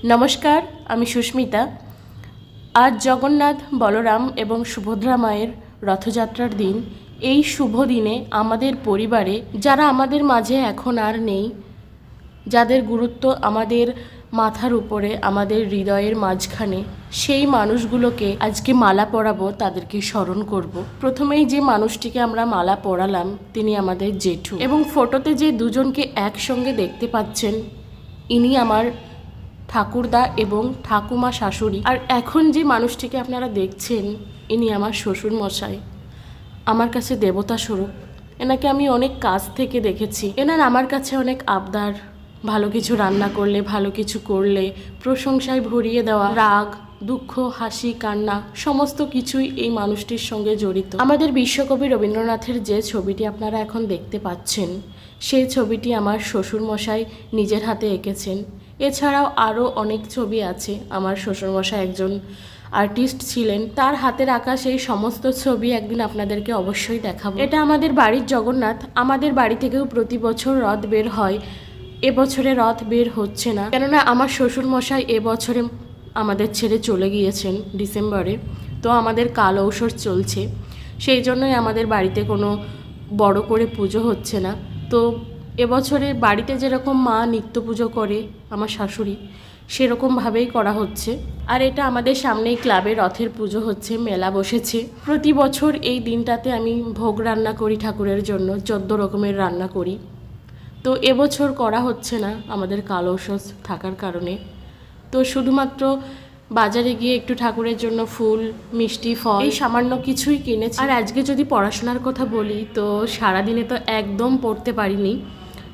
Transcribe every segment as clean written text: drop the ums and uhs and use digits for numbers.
নমস্কার, আমি সুস্মিতা। আজ জগন্নাথ, বলরাম এবং সুভদ্রা মায়ের রথযাত্রার দিন। এই শুভ দিনে আমাদের পরিবারে যারা আমাদের মাঝে এখন আর নেই, যাদের গুরুত্ব আমাদের মাথার উপরে, আমাদের হৃদয়ের মাঝখানে, সেই মানুষগুলোকে আজকে মালা পরাবো, তাদেরকে স্মরণ করব। প্রথমেই যে মানুষটিকে আমরা মালা পরালাম তিনি আমাদের জেঠু, এবং ফটোতে যে দুজনকে একসঙ্গে দেখতে পাচ্ছেন ইনি আমার ঠাকুরদা এবং ঠাকুমা শাশুড়ি। আর এখন যে মানুষটিকে আপনারা দেখছেন ইনি আমার শ্বশুর মশাই, আমার কাছে দেবতা স্বরূপ। এনাকে আমি অনেক কাছ থেকে দেখেছি। এনার আমার কাছে অনেক আবদার, ভালো কিছু রান্না করলে, ভালো কিছু করলে প্রশংসায় ভরিয়ে দেওয়া, রাগ, দুঃখ, হাসি, কান্না সমস্ত কিছুই এই মানুষটির সঙ্গে জড়িত। আমাদের বিশ্বকবি রবীন্দ্রনাথের যে ছবিটি আপনারা এখন দেখতে পাচ্ছেন, সেই ছবিটি আমার শ্বশুরমশাই নিজের হাতে এঁকেছেন। এছাড়াও আরও অনেক ছবি আছে। আমার শ্বশুরমশাই একজন আর্টিস্ট ছিলেন, তার হাতের আঁকা সেই সমস্ত ছবি একদিন আপনাদেরকে অবশ্যই দেখাবো। এটা আমাদের বাড়ির জগন্নাথ। আমাদের বাড়ি থেকেও প্রতি বছর রথ বের হয়। এবছরে রথ বের হচ্ছে না, কেননা আমার শ্বশুরমশাই এবছরে আমাদের ছেড়ে চলে গিয়েছেন ডিসেম্বরে। তো আমাদের কাল ঔষধ চলছে, সেই জন্যই আমাদের বাড়িতে কোনো বড় করে পুজো হচ্ছে না। তো এবছরে বাড়িতে যেরকম মা নিত্য পুজো করে আমার শাশুড়ি, সেরকমভাবেই করা হচ্ছে। আর এটা আমাদের সামনেই ক্লাবে রথের পুজো হচ্ছে, মেলা বসেছে। প্রতি বছর এই দিনটাতে আমি ভোগ রান্না করি ঠাকুরের জন্য, 14 রকমের রান্না করি। তো এবছর করা হচ্ছে না আমাদের কাল ঔষধ থাকার কারণে। তো শুধুমাত্র বাজারে গিয়ে একটু ঠাকুরের জন্য ফুল, মিষ্টি, ফল, এই সামান্য কিছুই কিনেছি। আর আজকে যদি পড়াশোনার কথা বলি, তো সারাদিনে তো একদম পড়তে পারিনি।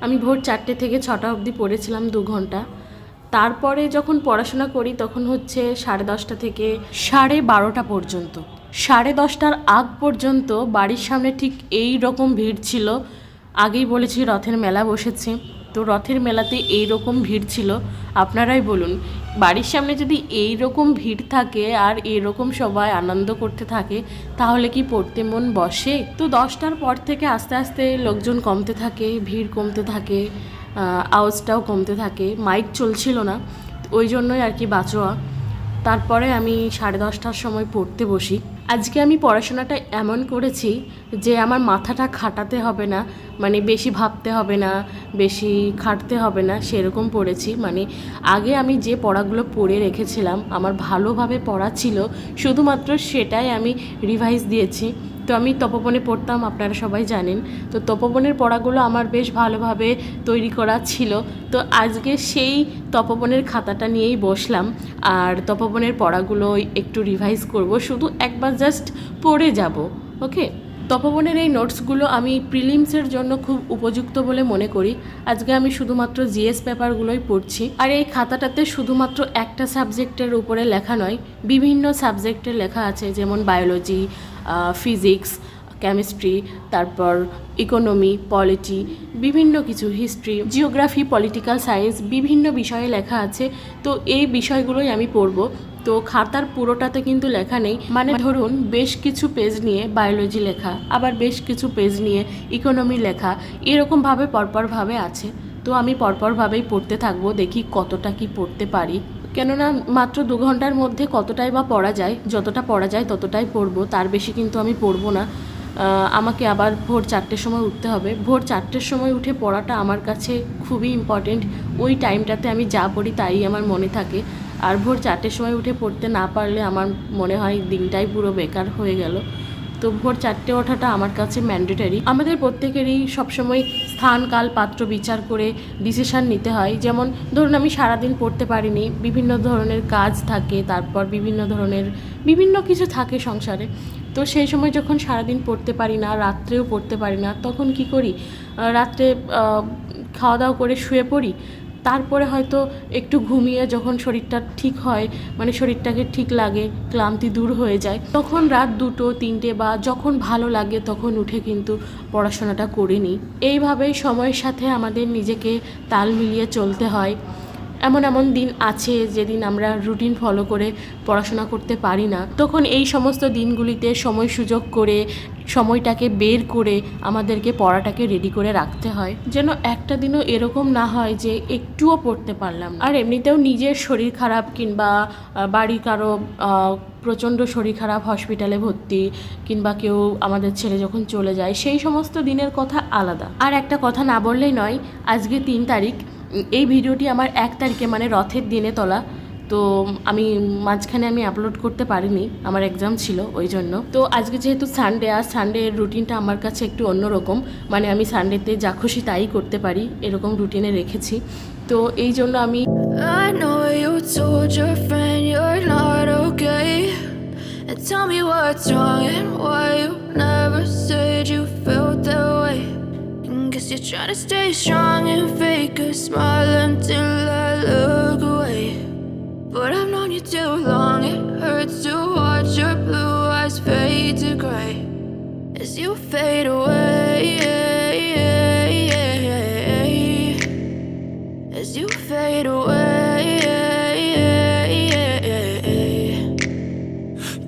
আমি ভোর 4টে থেকে 6টা অবধি পড়েছিলাম 2 ঘন্টা। তারপরে যখন পড়াশোনা করি তখন হচ্ছে 10:30 থেকে 12:30 পর্যন্ত। 10:30টার আগ পর্যন্ত বাড়ির সামনে ঠিক এই রকম ভিড় ছিল। আগেই বলেছি রথের মেলা বসেছে, তো রথের মেলাতে এই রকম ভিড় ছিল। আপনারাই বলুন, বাড়ির সামনে যদি এই রকম ভিড় থাকে আর এরকম সবাই আনন্দ করতে থাকে, তাহলে কি পড়তে মন বসে? তো 10টার পর থেকে আস্তে আস্তে লোকজন কমতে থাকে, ভিড় কমতে থাকে, আওয়াজটাও কমতে থাকে। মাইক চলছিল না, ওই জন্যই আর কি বাঁচোয়া। তারপরে আমি 10:30টার সময় পড়তে বসি। আজকে আমি পড়াশোনাটা এমন করেছি যে আমার মাথাটা খাটাতে হবে না, মানে বেশি ভাবতে হবে না, বেশি খাটতে হবে না, সেরকম পড়েছি। মানে আগে আমি যে পড়াগুলো পড়ে রেখেছিলাম, আমার ভালোভাবে পড়া ছিল, শুধুমাত্র সেটাই আমি রিভাইজ দিয়েছি। তো আমি তপবনে পড়তাম, আপনারা সবাই জানেন। তো তপবনের পড়াগুলো আমার বেশ ভালোভাবে তৈরি করা ছিল। তো আজকে সেই তপবনের খাতাটা নিয়েই বসলাম, আর তপবনের পড়াগুলো একটু রিভাইজ করব, শুধু একবার জাস্ট পড়ে যাব। ওকে, তপবনের এই নোটসগুলো আমি প্রিলিমসের জন্য খুব উপযুক্ত বলে মনে করি। আজকে আমি শুধুমাত্র জিএস পেপারগুলোই পড়ছি। আর এই খাতাটাতে শুধুমাত্র একটা সাবজেক্টের উপরে লেখা নয়, বিভিন্ন সাবজেক্টের লেখা আছে, যেমন বায়োলজি, ফিজিক্স, কেমিস্ট্রি, তারপর ইকোনমি, পলিটি, বিভিন্ন কিছু, হিস্ট্রি, জিওগ্রাফি, পলিটিক্যাল সায়েন্স, বিভিন্ন বিষয়ে লেখা আছে। তো এই বিষয়গুলোই আমি পড়ব। তো খাতার পুরোটাতে কিন্তু লেখা নেই, মানে ধরুন বেশ কিছু পেজ নিয়ে বায়োলজি লেখা, আবার বেশ কিছু পেজ নিয়ে ইকোনমি লেখা, এরকমভাবে পরপরভাবে আছে। তো আমি পরপরভাবেই পড়তে থাকবো, দেখি কতটা কি পড়তে পারি। কেননা মাত্র 2 ঘন্টার মধ্যে কতটাই বা পড়া যায়, যতটা পড়া যায় ততটাই পড়বো, তার বেশি কিন্তু আমি পড়বো না। আমাকে আবার ভোর 4টের সময় উঠতে হবে। ভোর 4টের সময় উঠে পড়াটা আমার কাছে খুবই ইম্পর্টেন্ট। ওই টাইমটাতে আমি যা পড়ি তাই আমার মনে থাকে। আর ভোর 4টের সময় উঠে পড়তে না পারলে আমার মনে হয় দিনটাই পুরো বেকার হয়ে গেল। তো ভোর 4টে ওঠাটা আমার কাছে ম্যান্ডেটারি। আমাদের প্রত্যেকেরই সবসময় স্থান, কাল, পাত্র বিচার করে ডিসিশান নিতে হয়। যেমন ধরুন আমি সারাদিন পড়তে পারিনি, বিভিন্ন ধরনের কাজ থাকে, তারপর বিভিন্ন কিছু থাকে সংসারে। তো সেই সময় যখন সারাদিন পড়তে পারি না, রাত্রেও পড়তে পারি না, তখন কি করি, রাত্রে খাওয়া দাওয়া করে শুয়ে পড়ি। তারপরে হয়তো একটু ঘুমিয়ে যখন শরীরটা ঠিক হয়, মানে শরীরটাকে ঠিক লাগে, ক্লান্তি দূর হয়ে যায়, তখন রাত 2টো 3টে বা যখন ভালো লাগে তখন উঠে কিন্তু পড়াশোনাটা করে নিই। এইভাবেই সময়ের সাথে আমাদের নিজেকে তাল মিলিয়ে চলতে হয়। এমন এমন দিন আছে যেদিন আমরা রুটিন ফলো করে পড়াশোনা করতে পারি না, তখন এই সমস্ত দিনগুলিতে সময় সুযোগ করে সময়টাকে বের করে আমাদেরকে পড়াটাকে রেডি করে রাখতে হয়, যেন একটা দিনও এরকম না হয় যে একটুও পড়তে পারলাম না। আর এমনিতেও নিজের শরীর খারাপ কিংবা বাড়ির কারো প্রচণ্ড শরীর খারাপ, হসপিটালে ভর্তি, কিংবা কেউ আমাদের ছেড়ে যখন চলে যায়, সেই সমস্ত দিনের কথা আলাদা। আর একটা কথা না বললেই নয়, আজকে 3 তারিখ, এই ভিডিওটি আমার 1 তারিখে মানে রথের দিনে তোলা। তো আমি মাঝখানে আপলোড করতে পারিনি, আমার এক্সাম ছিল ওই জন্য। তো আজকে যেহেতু সানডে, আর সানডের রুটিনটা আমার কাছে একটু অন্যরকম, মানে আমি সানডেতে যা খুশি তাই করতে পারি এরকম রুটিনে রেখেছি। তো এই জন্য আমি I know you told your friend you're not okay, and tell me what's wrong and why you never said you felt that way. And guess you're trying to stay strong and fake a smile until I look away. But I've known you too long, it hurts to watch your blue eyes fade to gray as you fade away, as you fade away.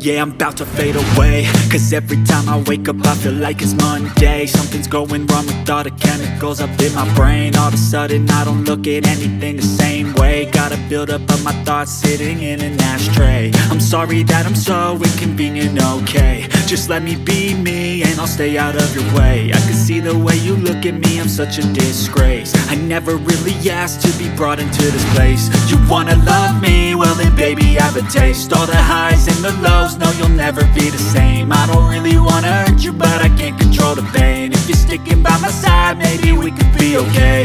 Yeah, I'm about to fade away, 'cause every time I wake up I feel like it's Monday. Something's going wrong with all the chemicals up in my brain. All of a sudden I don't look at anything the same way. Gotta build up of my thoughts sitting in an ashtray. I'm sorry that I'm so inconvenient, okay. Just let me be me and I'll stay out of your way. I can see the way you look at me, I'm such a disgrace. I never really asked to be brought into this place. You wanna love me? Well then baby have a taste. All the highs and the lows, no you'll never be the same. I don't really wanna hurt you but I can't control the pain. If you're sticking by my side maybe we could be okay.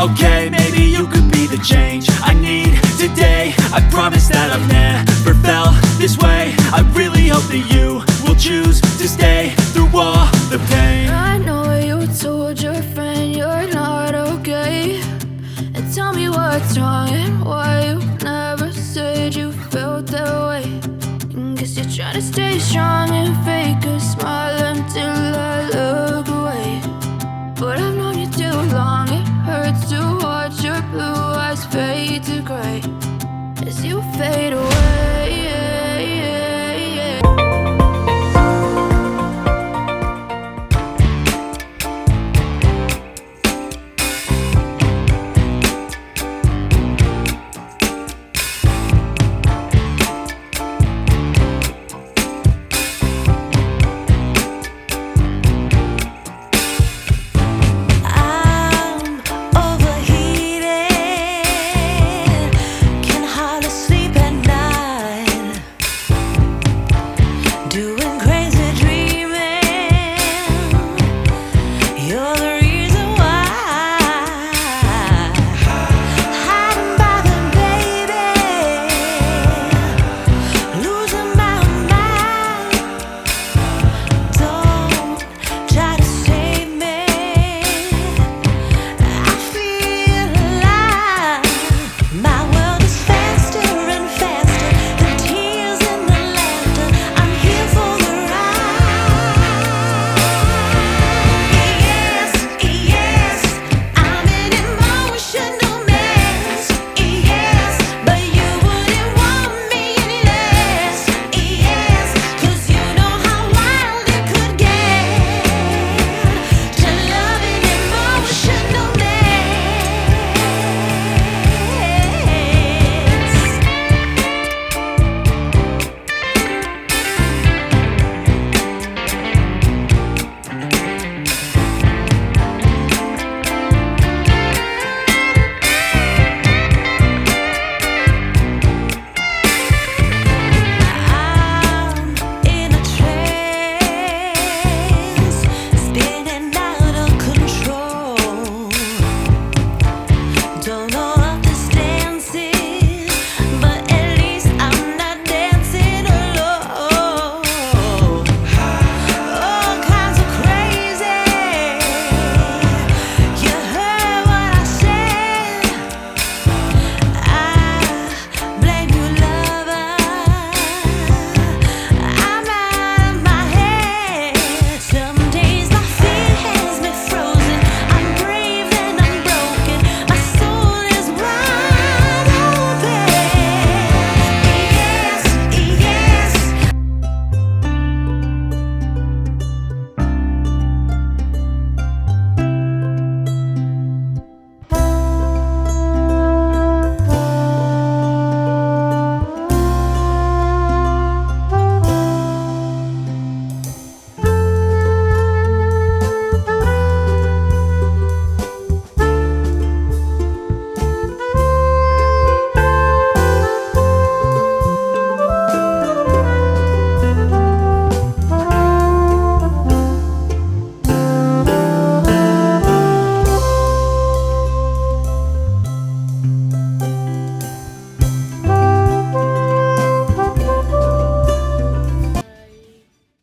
Okay, maybe you could be the change I need today. I promise that I've never felt this way. I really hope that you will choose to stay through all the pain. I know you told your friend you're not okay, and tell me what's wrong and why you never said you felt that way. And guess you're trying to stay strong and fake a smile until I look away. But I've known you too long, it hurts to watch your blue eyes fade to gray as you fade away.